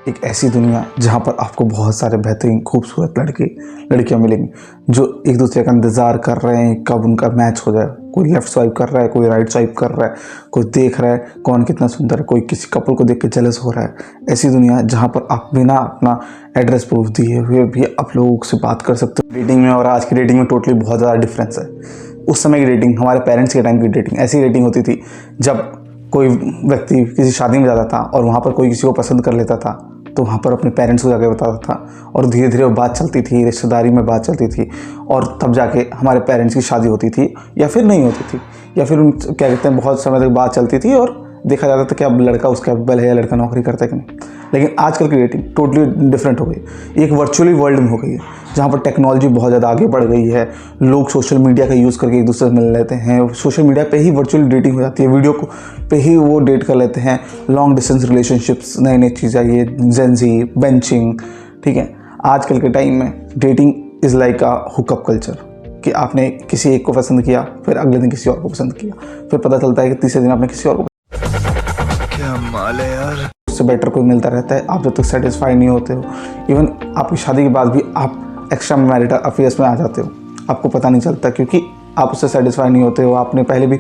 एक ऐसी दुनिया जहाँ पर आपको बहुत सारे बेहतरीन खूबसूरत लड़कियाँ मिलेंगी जो एक दूसरे का इंतज़ार कर रहे हैं कब उनका मैच हो जाए। कोई लेफ़्ट स्वाइप कर रहा है, कोई राइट स्वाइप कर रहा है, कोई देख रहा है कौन कितना सुंदर है, कोई किसी कपल को देख के जेलस हो रहा है। ऐसी दुनिया जहाँ पर आप बिना अपना एड्रेस प्रूफ दिए हुए भी आप लोगों से बात कर सकते हो। डेटिंग में और आज की डेटिंग में टोटली बहुत ज़्यादा डिफरेंस है। उस समय की डेटिंग, हमारे पेरेंट्स के टाइम की डेटिंग, ऐसी डेटिंग होती थी जब कोई व्यक्ति किसी शादी में जाता था और वहाँ पर कोई किसी को पसंद कर लेता था तो वहाँ पर अपने पेरेंट्स को जाके बताता था और धीरे धीरे वो बात चलती थी, रिश्तेदारी में बात चलती थी और तब जाके हमारे पेरेंट्स की शादी होती थी या फिर नहीं होती थी, या फिर क्या कहते हैं बहुत समय तक बात चलती थी और देखा जाता था कि अब लड़का उसके कैपेबल है या लड़का नौकरी करता है कि नहीं। लेकिन आजकल की डेटिंग टोटली डिफरेंट हो गई, एक वर्चुअली वर्ल्ड में हो गई है जहाँ पर टेक्नोलॉजी बहुत ज़्यादा आगे बढ़ गई है। लोग सोशल मीडिया का यूज़ करके एक दूसरे से मिल लेते हैं, सोशल मीडिया पे ही वर्चुअल डेटिंग हो जाती है, वीडियो को पे ही वो डेट कर लेते हैं। लॉन्ग डिस्टेंस रिलेशनशिप्स, नई नई चीज़ आई है, जेंजी, बेंचिंग। ठीक है, आजकल के टाइम में dating is like a hookup culture कि आपने किसी एक को पसंद किया, फिर अगले दिन किसी और को पसंद किया, फिर पता चलता है कि तीसरे दिन आपने किसी और को। क्या माल है यार, उससे बेटर कोई मिलता रहता है, आप जब तक सेटिस्फाई नहीं होते हो। इवन आपकी शादी के बाद भी आप एक्स्ट्रा मैरिटल अफेयर्स में आ जाते हो, आपको पता नहीं चलता क्योंकि आप उससे सेटिस्फाई नहीं होते हो। आपने पहले भी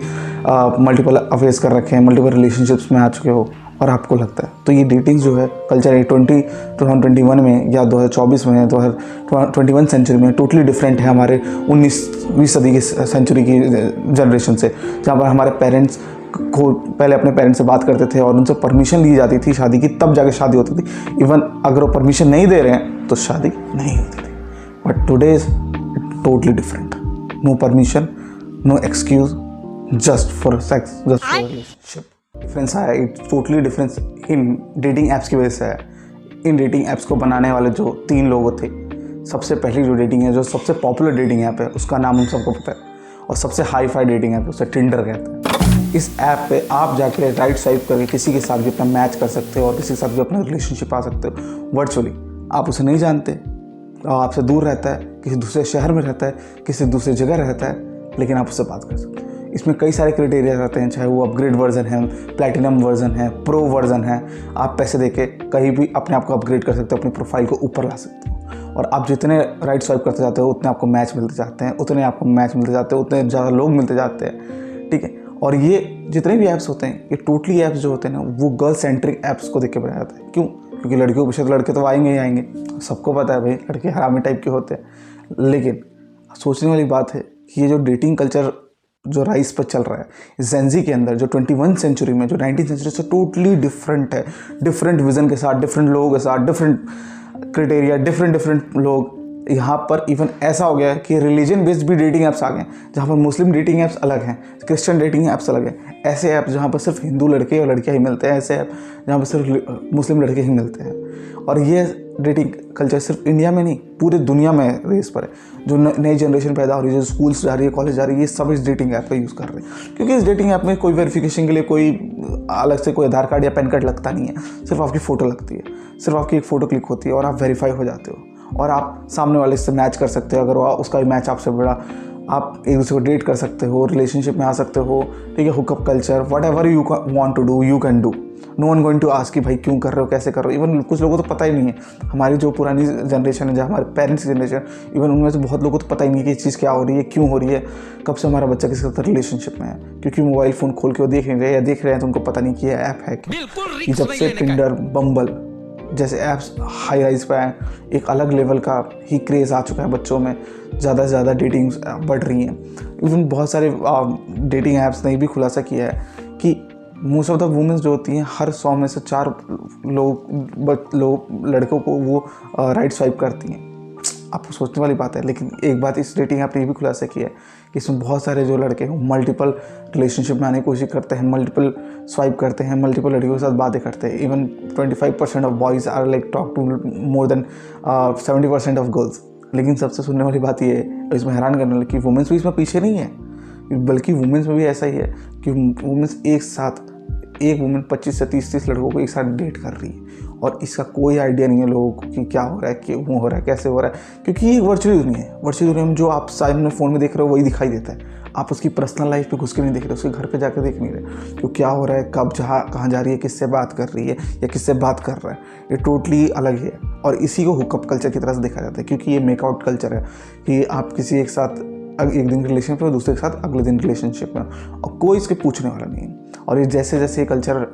मल्टीपल अफेयर्स कर रखे हैं, मल्टीपल रिलेशनशिप्स में आ चुके हो और आपको लगता है। तो ये डेटिंग जो है कल्चर 2021 में या 2024 में, 2021 सेंचुरी में टोटली डिफरेंट है हमारे 19वीं सदी की सेंचुरी की जनरेशन से, जहाँ पर हमारे पेरेंट्स को पहले अपने पेरेंट्स से बात करते थे और उनसे परमिशन ली जाती थी शादी की, तब जाके शादी होती थी। इवन अगर वो परमिशन नहीं दे रहे हैं तो शादी नहीं होती थी। But today is totally different, no permission, no excuse, just for sex, just for relationship. Difference है, it's totally difference in dating apps की वजह से है। इन डेटिंग ऐप्स को बनाने वाले जो 3 लोग थे, सबसे पहली जो डेटिंग है, जो सबसे पॉपुलर डेटिंग ऐप है, उसका नाम हम सबको पता है और सबसे हाई फाई डेटिंग ऐप उसे टिंडर कहते हैं। इस ऐप पे आप जाके राइट स्वाइप करके किसी के साथ भी अपना मैच कर सकते हो और किसी के साथ भी अपना रिलेशनशिप पा सकते हो वर्चुअली। आप उसे नहीं जानते, आपसे दूर रहता है, किसी दूसरे शहर में रहता है, किसी दूसरी जगह रहता है, लेकिन आप उससे बात कर सकते हो। इसमें कई सारे क्राइटेरिया रहते हैं, चाहे वो अपग्रेड वर्जन है, प्लैटिनम वर्जन है, प्रो वर्जन है। आप पैसे देके कहीं भी अपने आप को अपग्रेड कर सकते हो, अपनी प्रोफाइल को ऊपर ला सकते हो और आप जितने राइट स्वाइप करते जाते हो उतने आपको मैच मिलते जाते हैं, उतने आपको मैच मिलते जाते हैं, उतने ज़्यादा लोग मिलते जाते हैं। ठीक है, और ये जितने भी ऐप्स होते हैं, ये टोटली ऐप्स जो होते हैं ना, वो गर्ल सेंट्रिक ऐप्स को देख के बनाया जाता है। क्यों? क्योंकि लड़कियों के पीछे तो लड़के तो आएंगे ही आएंगे, सबको पता है भाई लड़के हरामी टाइप के होते हैं। लेकिन सोचने वाली बात है कि ये जो डेटिंग कल्चर जो राइज पर चल रहा है जेंजी के अंदर, जो 21 सेंचुरी में, जो 19th सेंचुरी से टोटली डिफरेंट है, डिफरेंट विजन के साथ, डिफरेंट लोगों के साथ, डिफरेंट क्राइटेरिया, डिफरेंट लोग। यहाँ पर इवन ऐसा हो गया है कि रिलीजन बेस्ड भी डेटिंग ऐप्स आ गए हैं, जहाँ पर मुस्लिम डेटिंग ऐप्स अलग हैं, क्रिश्चियन डेटिंग ऐप्स अलग हैं। ऐसे ऐप जहाँ पर सिर्फ हिंदू लड़के और लड़कियाँ ही मिलते हैं, ऐसे ऐप जहाँ पर सिर्फ मुस्लिम लड़के ही मिलते हैं। और ये डेटिंग कल्चर सिर्फ इंडिया में नहीं, पूरे दुनिया में रेस पर है। जो नई जनरेशन पैदा हो रही है, जो स्कूल्स जा रही है, कॉलेज जा रही है, ये सब इस डेटिंग ऐप का यूज़ कर रहे हैं। क्योंकि इस डेटिंग ऐप में कोई वेरिफिकेशन के लिए कोई अलग से कोई आधार कार्ड या पैन कार्ड लगता नहीं है, सिर्फ आपकी फ़ोटो लगती है, सिर्फ आपकी एक फ़ोटो क्लिक होती है और आप वेरीफाई हो जाते हो और आप सामने वाले से मैच कर सकते हो। अगर वो उसका भी मैच आपसे बड़ा, आप एक दूसरे को डेट कर सकते हो, रिलेशनशिप में आ सकते हो। ठीक है, hookup culture, whatever you want to do you can do. No one going to ask कि भाई क्यों कर रहे हो, कैसे कर रहे हो। इवन कुछ लोगों को तो पता ही नहीं है, हमारी जो पुरानी जनरेशन है, जो हमारे पेरेंट्स की जनरेशन, इवन उनमें से बहुत लोगों को तो पता ही नहीं है कि ये चीज़ क्या हो रही है, क्यों हो रही है, कब से हमारा बच्चा किसी के साथ रिलेशनशिप में है। क्योंकि मोबाइल फ़ोन खोल के वो देख नहीं रहे या देख रहे हैं तो उनको पता नहीं कि ये ऐप है कि जब से टिंडर, बम्बल जैसे ऐप्स हाई राइज पे आए, एक अलग लेवल का ही क्रेज़ आ चुका है बच्चों में, ज़्यादा से ज़्यादा डेटिंग्स बढ़ रही हैं। इवन बहुत सारे डेटिंग ऐप्स ने भी खुलासा किया है कि मोस्ट ऑफ द वुमेन्स जो होती हैं, हर 100 में से 4 लोग लड़कों को वो राइट स्वाइप करती हैं। आपको सोचने वाली बात है, लेकिन एक बात इस डेटिंग ऐप ने भी खुलासा किया है कि इसमें बहुत सारे जो लड़के हैं मल्टीपल रिलेशनशिप में आने की कोशिश करते हैं, मल्टीपल स्वाइप करते हैं, मल्टीपल लड़कियों के साथ बातें करते हैं। Even 25% of boys are like talk to more than 70% of girls. लेकिन सबसे सुनने वाली बात ये है, इसमें हैरान करने वाली, कि वुमेंस भी इसमें पीछे नहीं है, बल्कि वुमेंस में भी ऐसा ही है कि वुमेंस एक साथ, एक वुमेन 25 से 30 लड़कों को एक साथ डेट कर रही है और इसका कोई आइडिया नहीं है लोगों को कि क्या हो रहा है, क्यों हो रहा है, कैसे हो रहा है। क्योंकि ये वर्चुअली दुनिया है। वर्चुअली दुनिया में जो आप सामने फ़ोन में देख रहे हो वही दिखाई देता है, आप उसकी पर्सनल लाइफ पे घुस के नहीं देख रहे, उसके घर पे जाकर देख नहीं रहे कि क्या हो रहा है, कब कहाँ जा रही है, किससे बात कर रही है या किससे बात कर रहा है। ये टोटली अलग है और इसी को हुकअप कल्चर की तरह से देखा जाता है, क्योंकि ये मेकआउट कल्चर है कि आप किसी एक साथ एक दिन रिलेशनशिप में, दूसरे के साथ अगले दिन रिलेशनशिप में, और कोई इसके पूछने वाला नहीं है। और ये जैसे जैसे ये कल्चर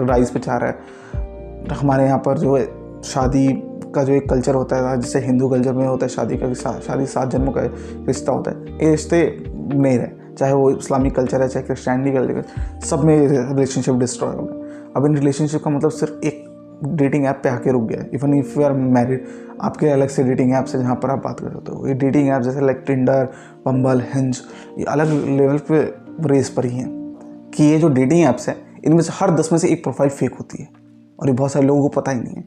राइज पे जा रहा है, हमारे यहाँ पर जो शादी का जो एक कल्चर होता है, जैसे हिंदू कल्चर में होता है शादी का, शादी 7 जन्मों का रिश्ता होता है, ये रिश्ते नहीं रहे, चाहे वो इस्लामिक कल्चर है, चाहे क्रिश्चियनिटी कल्चर, सब में रिलेशनशिप डिस्ट्रॉय हो गया। अब इन रिलेशनशिप का मतलब सिर्फ एक डेटिंग ऐप पे आके रुक गया। Even if you are married, आपके अलग से डेटिंग ऐप्स है जहाँ पर आप बात कर सकते हो। ये डेटिंग ऐप जैसे लाइक टिंडर, बम्बल, हिंज, ये अलग लेवल पे रेस पर ही हैं कि ये जो डेटिंग ऐप्स हैं इनमें से हर 10 में से एक प्रोफाइल फेक होती है, और ये बहुत सारे लोगों को पता ही नहीं है।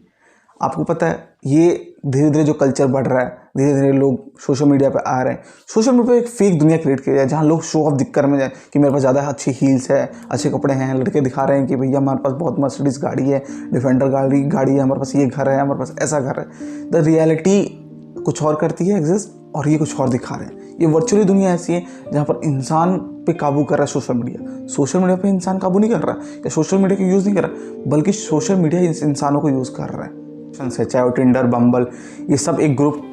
आपको पता है ये धीरे धीरे जो कल्चर बढ़ रहा है, धीरे धीरे लोग सोशल मीडिया पे आ रहे हैं, सोशल मीडिया पे एक फेक दुनिया क्रिएट की जाए जहाँ लोग शो ऑफ दिख कर में जाए कि मेरे पास ज़्यादा अच्छी हील्स है, अच्छे कपड़े हैं, लड़के दिखा रहे हैं कि भैया हमारे पास बहुत मर्सिडीज गाड़ी है, डिफेंडर गाड़ी है, हमारे पास ये घर है, हमारे पास ऐसा घर है। द रियलिटी कुछ और करती है एग्जिस्ट, और ये कुछ और दिखा रहे हैं। ये वर्चुअली दुनिया ऐसी है जहाँ पर इंसान पे काबू कर रहा है सोशल मीडिया पे इंसान काबू नहीं कर रहा या सोशल मीडिया का यूज़ नहीं कर रहा, बल्कि सोशल मीडिया इंसानों को यूज़ कर रहा है। चाहे वो टिंडर, बम्बल, ये सब एक ग्रुप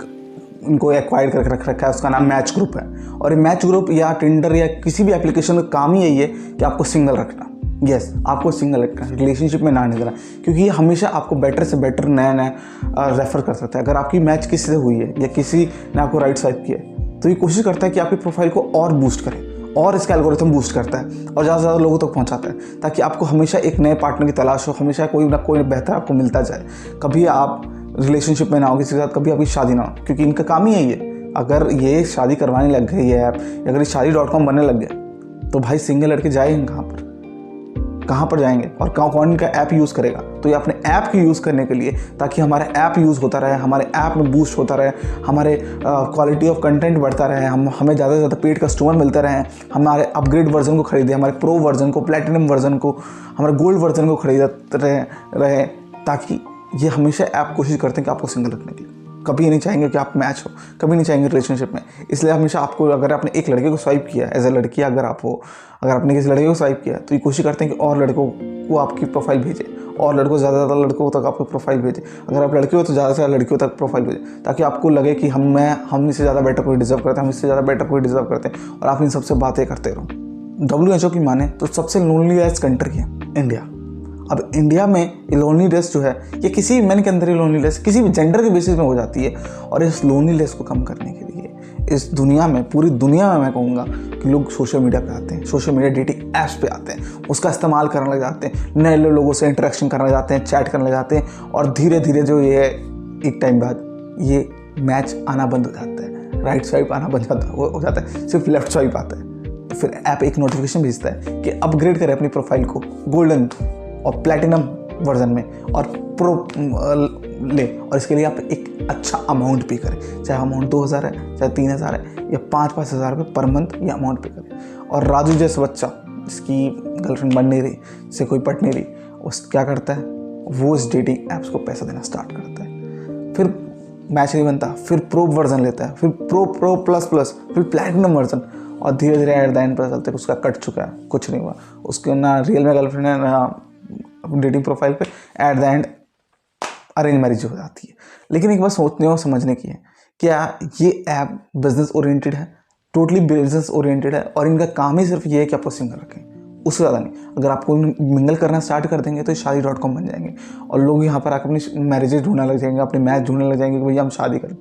इनको एक्वायर करके रख रखा है, उसका नाम मैच ग्रुप है। और ये मैच ग्रुप या टिंडर या किसी भी एप्लीकेशन का काम ही यही है कि आपको सिंगल रखना। यस, आपको सिंगल रखना, रिलेशनशिप में ना निकलना, क्योंकि ये हमेशा आपको बेटर से बेटर नया रेफर कर सकता है। अगर आपकी मैच किसी से हुई है या किसी ने आपको राइट स्वाइप किया है, तो ये कोशिश करता है कि आपकी प्रोफाइल को और बूस्ट करे, और इसका एल्गोरिथम बूस्ट करता है और ज़्यादा से ज़्यादा लोगों तक पहुंचाता है, ताकि आपको हमेशा एक नए पार्टनर की तलाश हो, हमेशा कोई ना कोई बेहतर आपको मिलता जाए। कभी आप रिलेशनशिप में ना हो किसी के साथ, कभी आपकी शादी ना हो, क्योंकि इनका काम ही यही है। अगर ये शादी करवाने लग गई है ऐप, अगर ये शादी.com बनने लग गया, तो भाई सिंगल लड़के जाएंगे कहाँ पर जाएंगे और कौन इनका ऐप यूज़ करेगा। तो ये अपने ऐप को यूज़ करने के लिए, ताकि हमारा ऐप यूज़ होता रहे, हमारे ऐप में बूस्ट होता रहे, हमारे क्वालिटी ऑफ कंटेंट बढ़ता रहे, हमें ज़्यादा से ज़्यादा पेड कस्टमर मिलते रहे, हमारे अपग्रेड वर्जन को खरीदे, हमारे प्रो वर्जन को, प्लेटिनम वर्जन को, हमारे गोल्ड वर्जन को खरीदते रहे, ताकि ये हमेशा ऐप कोशिश करते हैं कि आपको सिंगल रखने के लिए। कभी ये नहीं चाहेंगे कि आप मैच हो, कभी नहीं चाहेंगे रिलेशनशिप में। इसलिए हमेशा आपको, अगर आपने एक लड़के को स्वाइप किया एज ए लड़की, अगर आपने किसी लड़के को स्वाइप किया, तो ये कोशिश करते हैं कि और लड़कों को आपकी प्रोफाइल भेजे, और लड़कों ज़्यादा से ज़्यादा लड़कों तक आपको प्रोफाइल भेजे। अगर आप लड़के हो तो ज़्यादा से ज़्यादा लड़कियों तक प्रोफाइल भेजे, ताकि आपको लगे कि हम इससे ज़्यादा बेटर कोई डिजर्व करते हैं, हम इससे ज़्यादा बेटर कोई डिजर्व करते हैं, और आप इन सबसे बातें करते रहो। WHO की माने तो सबसे लोनलीएस्ट कंट्री है इंडिया। अब इंडिया में लोनलीनेस जो है, ये किसी मैन के अंदर ही लोनलीनेस किसी भी जेंडर के बेसिस में हो जाती है। और इस लोनलीनेस को कम करने के लिए इस दुनिया में, पूरी दुनिया में मैं कहूँगा कि लोग सोशल मीडिया पे आते हैं, सोशल मीडिया डेटिंग ऐप्स पे आते हैं, उसका इस्तेमाल करने लग जाते हैं, नए लोगों से इंटरेक्शन करने लग जाते हैं, चैट करने लग जाते हैं, और धीरे धीरे जो ये एक टाइम बाद ये मैच आना बंद हो जाता है, राइट स्वाइप आना बंद हो जाता है, सिर्फ लेफ्ट स्वाइप आता है। तो फिर ऐप एक नोटिफिकेशन भेजता है कि अपग्रेड करें अपनी प्रोफाइल को गोल्डन और प्लैटिनम वर्जन में, और प्रो ले, और इसके लिए आप एक अच्छा अमाउंट पे करें, चाहे अमाउंट 2000 है, चाहे 3000 है, या 5-5 हज़ार रुपये पर मंथ ये अमाउंट पे करें। और राजू जैसा बच्चा जिसकी गर्लफ्रेंड बन नहीं रही, जिससे कोई पट नहीं रही, उस क्या करता है, वो इस डेटिंग ऐप्स को पैसा देना स्टार्ट करता है। फिर मैच नहीं बनता, फिर प्रो वर्जन लेता है, फिर प्रो प्लस, फिर प्लैटिनम वर्जन, और धीरे धीरे एट द एंड पता चलता है कि उसका कट चुका है, कुछ नहीं हुआ, उसके ना रियल में गर्लफ्रेंड है ना डेटिंग प्रोफाइल पे, at the end arrange marriage हो जाती है। लेकिन एक बात सोचने और समझने की है, क्या ये ऐप बिजनेस ओरिएंटेड है? टोटली बिजनेस ओरिएंटेड है, और इनका काम ही सिर्फ ये है कि आपको सिंगल रखें, उससे ज़्यादा नहीं। अगर आपको मिंगल करना स्टार्ट कर देंगे तो शादी.com बन जाएंगे, और लोग यहाँ पर आकर अपनी मैरिजेज ढूंढने लग जाएंगे, अपने मैच ढूंढने लग जाएंगे कि भैया हम शादी करें।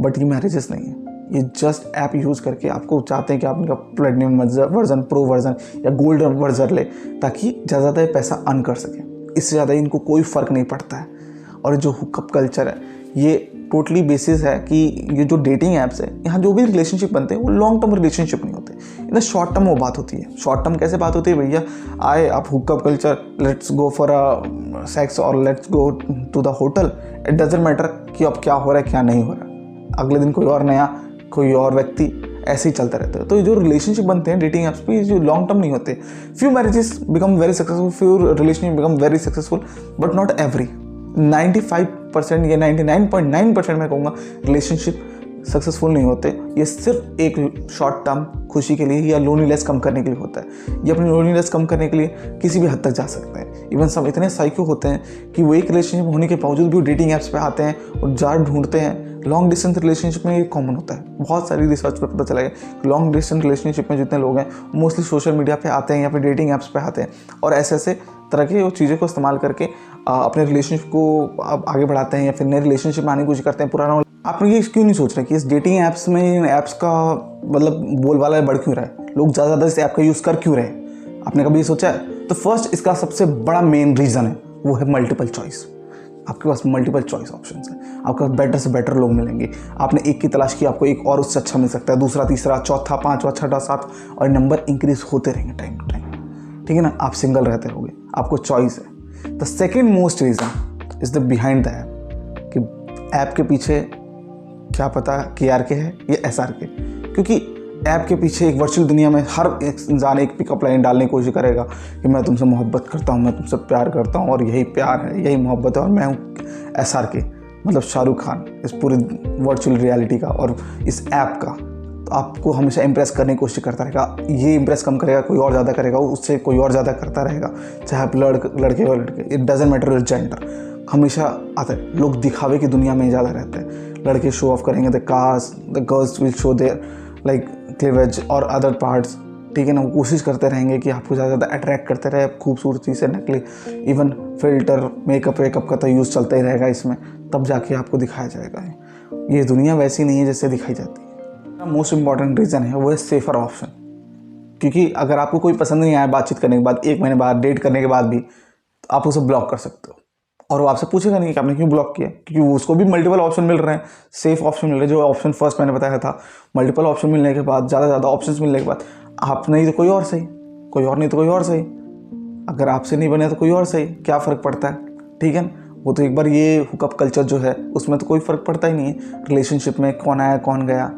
बट ये मैरिजेस नहीं है, ये जस्ट ऐप यूज़ करके आपको चाहते हैं कि आप इनका प्लेटिनम वर्जन, प्रो वर्जन या गोल्ड वर्जन ले, ताकि ज़्यादा ज़्यादा पैसा अर्न कर सकें। इससे ज़्यादा इनको कोई फ़र्क नहीं पड़ता है। और जो हुकअप कल्चर है, ये टोटली बेसिस है कि ये जो डेटिंग ऐप्स है, यहाँ जो भी रिलेशनशिप बनते हैं वो लॉन्ग टर्म रिलेशनशिप नहीं होते, इधर शॉर्ट टर्म वो बात होती है। शॉर्ट टर्म कैसे बात होती है भैया, आए आप hookup culture, let's go for a sex और let's go to the hotel, it doesn't matter कि अब क्या हो रहा है क्या नहीं हो रहा है, अगले दिन कोई और व्यक्ति, ऐसे ही चलता रहता है। तो ये जो रिलेशनशिप बनते हैं डेटिंग ऐप्स पे, जो लॉन्ग टर्म नहीं होते। Few marriages become very successful, few relationship become very successful, but not every. 95% या 99.9% मैं कहूँगा रिलेशनशिप सक्सेसफुल नहीं होते, ये सिर्फ एक शॉर्ट टर्म खुशी के लिए या लोनलीनेस कम करने के लिए होता है। ये अपनी लोनलीनेस कम करने के लिए किसी भी हद तक जा सकते हैं। इवन सब इतने साइको होते हैं कि वो एक रिलेशनशिप होने के बावजूद भी वो डेटिंग ऐप्स पे आते हैं और जार ढूंढते हैं। लॉन्ग डिस्टेंस रिलेशनशिप में ये कॉमन होता है। बहुत सारी रिसर्च पर पता चला है कि लॉन्ग डिस्टेंस रिलेशनशिप में जितने लोग हैं मोस्टली सोशल मीडिया पे आते हैं या फिर डेटिंग ऐप्स पे आते हैं और ऐसे ऐसे तरह की चीज़ों को इस्तेमाल करके अपने रिलेशनशिप को आगे बढ़ाते हैं या फिर नए रिलेशनशिप में आने की कोशिश करते हैं। पुराना आप ये क्यों नहीं सोच रहे कि इस डेटिंग ऐप्स में इन ऐप्स का मतलब बोलबाला बढ़ क्यों रहा है, लोग ज़्यादा से ज़्यादा इस ऐप का यूज़ कर क्यों रहे हैं? आपने कभी सोचा है? तो फर्स्ट इसका सबसे बड़ा मेन रीज़न है वो है मल्टीपल चॉइस। आपके पास मल्टीपल चॉइस ऑप्शंस हैं, आपके पास बेटर से बेटर लोग मिलेंगे। आपने एक की तलाश की, आपको एक और उससे अच्छा मिल सकता है, दूसरा, तीसरा, चौथा, पांचवा, छठा, सात, और नंबर इंक्रीज होते रहेंगे टाइम टू टाइम। ठीक है ना? आप सिंगल रहते रहोगे, आपको चॉइस है। The second most reason is the behind the app, कि ऐप के पीछे क्या पता KRK है या SRK, क्योंकि ऐप के पीछे एक वर्चुअल दुनिया में हर एक इंसान एक पिकअप लाइन डालने की कोशिश करेगा कि मैं तुमसे मोहब्बत करता हूँ, मैं तुमसे प्यार करता हूँ और यही प्यार है, यही मोहब्बत है और मैं हूँ SRK, मतलब शाहरुख खान इस पूरी वर्चुअल रियलिटी का और इस ऐप का। तो आपको हमेशा इंप्रेस करने की कोशिश करता रहेगा। ये इंप्रेस कम करेगा, कोई और ज़्यादा करेगा, उससे कोई और ज़्यादा करता रहेगा, चाहे आप लड़के और लड़के, it doesn't matter your gender. हमेशा आता है, लोग दिखावे की दुनिया में ज़्यादा रहते हैं। लड़के शो ऑफ करेंगे the cars, the girls will show their like cleavage और अदर पार्ट्स। ठीक है ना? वो कोशिश करते रहेंगे कि आपको ज़्यादा ज़्यादा अट्रैक्ट करते रहे, खूबसूरती से नकली, इवन फिल्टर, मेकअप वेकअप का तो यूज़ चलता ही रहेगा इसमें, तब जाके आपको दिखाया जाएगा। ये दुनिया वैसी नहीं है जैसे दिखाई जाती है। मोस्ट इंपॉर्टेंट रीज़न है वो है सेफर ऑप्शन, क्योंकि अगर आपको कोई पसंद नहीं आया बातचीत करने के बाद, 1 महीने बाद, डेट करने के बाद भी, तो आप उसे ब्लॉक कर सकते हो और वो आपसे पूछेगा नहीं कि आपने क्यों ब्लॉक किया, क्योंकि उसको भी मल्टीपल ऑप्शन मिल रहे हैं, सेफ ऑप्शन मिल रहे हैं। जो ऑप्शन फर्स्ट मैंने बताया था, मल्टीपल ऑप्शन मिलने के बाद, ज़्यादा ज़्यादा ऑप्शंस मिलने के बाद, आप नहीं तो कोई और सही, कोई और नहीं तो कोई और सही, अगर आपसे नहीं बने तो कोई और सही, क्या फ़र्क पड़ता है? ठीक है ना? वो तो एक बार ये हुकअप कल्चर जो है उसमें तो कोई फ़र्क पड़ता ही नहीं है। रिलेशनशिप में कौन आया कौन गया,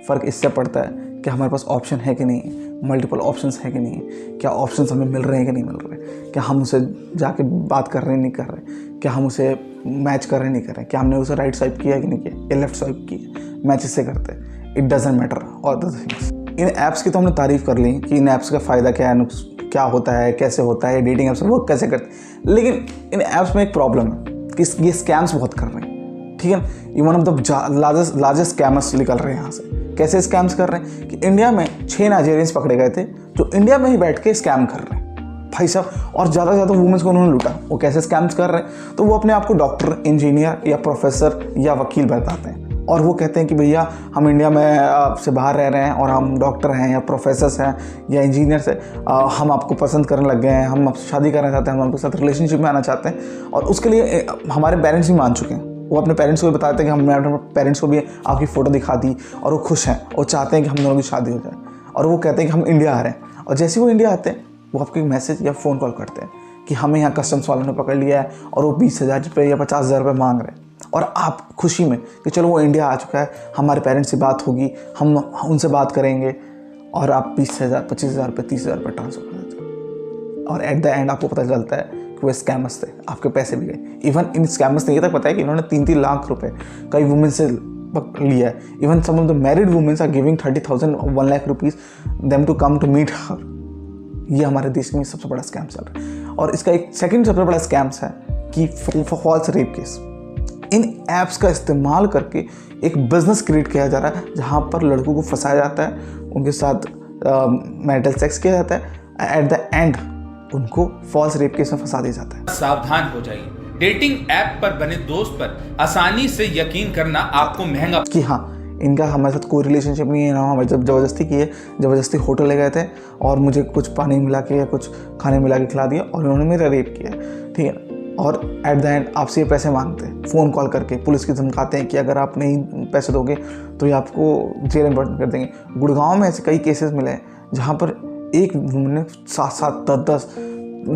फ़र्क इससे पड़ता है कि हमारे पास ऑप्शन है कि नहीं है, मल्टीपल ऑप्शंस है कि नहीं है, क्या ऑप्शंस हमें मिल रहे हैं कि नहीं मिल रहे, क्या हम उसे जाके बात कर रहे हैं नहीं कर रहे, क्या हम उसे मैच कर रहे नहीं कर रहे, क्या हमने उसे राइट स्वाइप किया कि नहीं किया या लेफ्ट स्वाइप किया, मैच इससे करते हैं। It doesn't matter all the things. In apps की तो हमने तारीफ़ कर ली कि इन ऐप्स का फ़ायदा क्या है, क्या होता है, कैसे होता है, डेटिंग ऐप्स वर्क कैसे करते हैं, लेकिन इन ऐप्स में एक प्रॉब्लम है कि ये स्कैम्स बहुत कर रहे हैं। ठीक है ना? ये one of the largest scammers निकल रहे हैं यहाँ से। कैसे स्कैम्स कर रहे हैं कि इंडिया में 6 नाइजीरियंस पकड़े गए थे जो इंडिया में ही बैठ के स्कैम कर रहे हैं भाई साहब, और ज़्यादा से ज़्यादा वुमेन्स को उन्होंने लूटा। वो कैसे स्कैम्स कर रहे हैं? तो वो अपने आप को डॉक्टर, इंजीनियर या प्रोफेसर या वकील बताते हैं और वो कहते हैं कि भैया हम इंडिया में से बाहर रह रहे हैं और हम डॉक्टर हैं या प्रोफेसर्स हैं या इंजीनियर्स हैं, हम आपको पसंद करने लग गए हैं, हम आपसे शादी करना चाहते हैं, हम आपके साथ रिलेशनशिप में आना चाहते हैं। और उसके लिए हमारे पेरेंट्स भी मान चुके हैं। वो अपने पेरेंट्स को भी बताते हैं कि हमने अपने पेरेंट्स को भी आपकी फ़ोटो दिखा दी और वो खुश हैं और चाहते हैं कि हम दोनों की शादी हो जाए। और वो कहते हैं कि हम इंडिया आ रहे हैं, और जैसे ही वो इंडिया आते हैं वो आपको एक मैसेज या फ़ोन कॉल करते हैं कि हमें यहाँ कस्टम्स वालों ने पकड़ लिया है और वो 20,000 रुपये या 50,000 रुपये मांग रहे हैं। और आप खुशी में कि चलो वो इंडिया आ चुका है, हमारे पेरेंट्स से बात होगी, हम उनसे बात करेंगे, और आप 20,000, 25,000 रुपये, 30,000 रुपये ट्रांसफ़र कर देते हो। और एट द एंड आपको पता चलता है कि वो स्कैमर्स थे, आपके पैसे भी गए। इवन इन स्कैमर्स ने ये तक पता है कि इन्होंने 3-3 लाख रुपए कई वुमेन से लिया है। Even some of the married womens are giving 30,000 or 1 lakh rupees them to come to meet her. ये हमारे देश में सबसे बड़ा स्कैम चल रहा है। और इसका एक सेकंड सबसे बड़ा स्कैम्स है कि फॉल्स रेप केस। इन ऐप्स का इस्तेमाल करके एक बिजनेस क्रिएट किया जा रहा है जहाँ पर लड़कों को फंसाया जाता है, उनके साथ मैरिटल सेक्स किया जाता है, एट द एंड उनको फॉल्स रेप केस में फंसा दिया जाता है। सावधान हो जाइए, डेटिंग ऐप पर बने दोस्त पर आसानी से यकीन करना आपको महंगा कि हाँ, इनका हमारे साथ कोई रिलेशनशिप नहीं है ना, हमारे जब ज़बरदस्ती की है, ज़बरदस्ती होटल ले गए थे और मुझे कुछ पानी मिला के या कुछ खाने मिला के खिला दिया और उन्होंने मेरा रेप किया, ठीक है। और एट द एंड आपसे ये पैसे मांगते हैं, फ़ोन कॉल करके पुलिस की धमकाते हैं कि अगर आप नहीं पैसे दोगे तो ये आपको जेल में बंद कर देंगे। गुड़गांव में ऐसे कई केसेस मिले हैं जहाँ पर एक वुमन ने 7-7, 10-10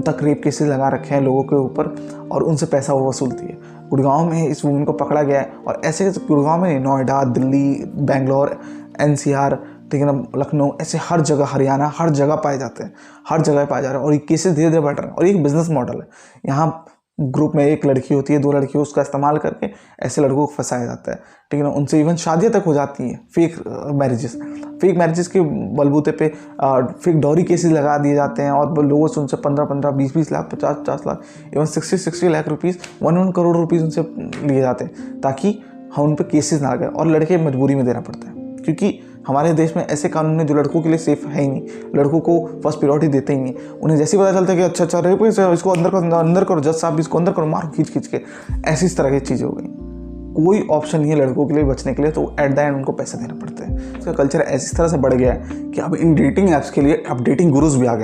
तक रेप केसेस लगा रखे हैं लोगों के ऊपर और उनसे पैसा वो वसूलती है। गुड़गांव में इस वुमन को पकड़ा गया है और ऐसे गुड़गांव में नहीं, नोएडा, दिल्ली, बेंगलोर, NCR, ठीक है ना, लखनऊ, ऐसे हर जगह, हरियाणा, हर जगह पाए जाते हैं, हर जगह पाए जा रहे हैं और ये केसेस धीरे धीरे बढ़ रहे हैं और ये एक बिज़नेस मॉडल है। यहाँ ग्रुप में एक लड़की होती है, 2 लड़की, उसका इस्तेमाल करके ऐसे लड़कों को फंसाया जाता है, ठीक है ना। उनसे इवन शादियाँ तक हो जाती हैं, फेक मैरिजेस के बलबूते पे फेक डॉरी केसेस लगा दिए जाते हैं और लोगों से उनसे 15-15, 20-20 lakh, 50-50 lakh, even 60-60 lakh rupees, 1 crore rupees उनसे लिए जाते हैं ताकि हम उन पर केसेस ना आ गए, और लड़के मजबूरी में देना पड़ता है क्योंकि हमारे देश में ऐसे कानून है जो लड़कों के लिए सेफ है ही नहीं, लड़कों को फर्स्ट प्रायोरिटी देते ही नहीं। उन्हें जैसे ही पता चलता है कि अच्छा रेप इसको अंदर करो, जज साहब इसको अंदर करो, मारो खींच के, ऐसी इस तरह की चीज़ें हो गई। कोई ऑप्शन नहीं है लड़कों के लिए बचने के लिए, तो एट द एंड उनको पैसे देना पड़ते हैं। इसका कल्चर ऐसी तरह से बढ़ गया है कि अब इन डेटिंग ऐप्स के लिए अब डेटिंग गुरुज भी आ गए।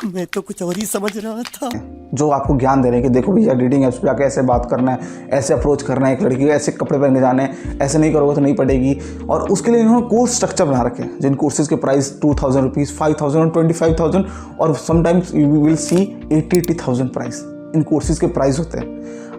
मैं तो कुछ और ही समझ रहा था, जो आपको ज्ञान दे रहे हैं कि देखो भैया डेटिंग ऐप्स पे जाके ऐसे बात करना है, ऐसे अप्रोच करना है एक लड़की को, ऐसे कपड़े पहन के जाने हैं, ऐसे नहीं करोगे तो नहीं पड़ेगी। और उसके लिए इन्होंने कोर्स स्ट्रक्चर बना रखे हैं जिन कोर्सेज के प्राइस 2000 रुपीज़, 5000 और 25,000 और sometimes you will see 80,000 price in courses के प्राइस होते हैं।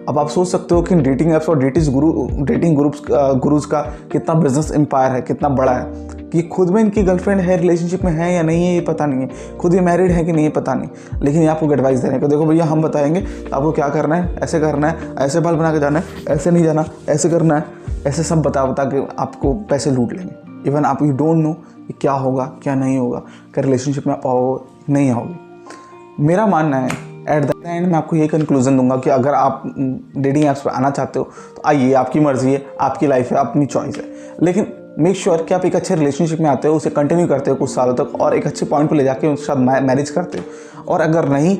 अब आप सोच सकते हो कि डेटिंग ऐप्स और डेटिंग गुरुज का कितना बिजनेस एम्पायर है, कितना बड़ा है, कि खुद में इनकी गर्लफ्रेंड है, रिलेशनशिप में है या नहीं है ये पता नहीं है, खुद ये मैरिड है कि नहीं है पता नहीं, लेकिन ये आपको एडवाइस दे रहे हैं कि देखो भैया हम बताएंगे आपको क्या करना है, ऐसे करना है, ऐसे बाल बना के जाना है, ऐसे नहीं जाना, ऐसे करना है, ऐसे सब बता के आपको पैसे लूट लेंगे। इवन आप यू डोंट नो कि क्या होगा क्या नहीं होगा, क्या रिलेशनशिप में आओगे नहीं आओगे। मेरा मानना है एट द एंड मैं आपको ये कंक्लूजन दूंगा कि अगर आप डेटिंग ऐप्स पर आना चाहते हो तो आइए, आपकी मर्जी है, आपकी लाइफ है, अपनी चॉइस है, लेकिन मेक श्योर कि आप एक अच्छे रिलेशनशिप में आते हो, उसे कंटिन्यू करते हो कुछ सालों तक और एक अच्छे पॉइंट पर ले जाके उसके साथ मैरिज करते हो। और अगर नहीं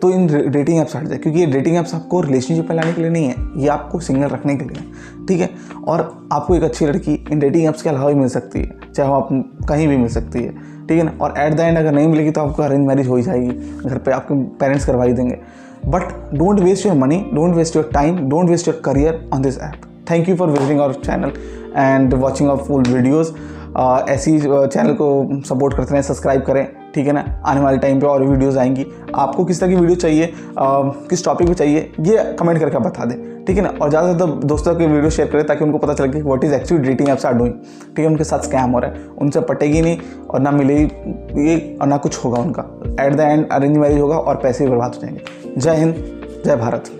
तो इन डेटिंग ऐप्स हट जाए, क्योंकि ये डेटिंग ऐप्स आपको रिलेशनशिप में लाने के लिए नहीं है, ये आपको सिंगल रखने के लिए है, ठीक है। और आपको एक अच्छी लड़की इन डेटिंग ऐप्स के अलावा ही मिल सकती है, चाहे वो आप कहीं भी मिल सकती है, ठीक है ना। और एट द एंड अगर नहीं मिलेगी तो आपको अरेंज मैरिज हो ही जाएगी, घर पे आपके पेरेंट्स करवा ही देंगे। But don't waste your money, don't waste your time, don't waste your career on this app. Thank you for visiting our channel and watching our full videos. ऐसी चैनल को सपोर्ट करते रहें, सब्सक्राइब करें, ठीक है ना। आने वाले टाइम पे और वीडियोज़ आएंगी। आपको किस तरह की वीडियो चाहिए, किस टॉपिक पे चाहिए, ये कमेंट करके बता दें, ठीक है ना। और ज़्यादा से ज़्यादा दोस्तों के वीडियो शेयर करें ताकि उनको पता चले कि what is actually dating apps are doing, ठीक है। उनके साथ स्कैम हो रहा है, उनसे पटेगी नहीं और ना मिलेगी ये और ना कुछ होगा उनका। At the end arrange marriage होगा और पैसे भी बर्बाद हो जाएंगे। जय हिंद, जय भारत।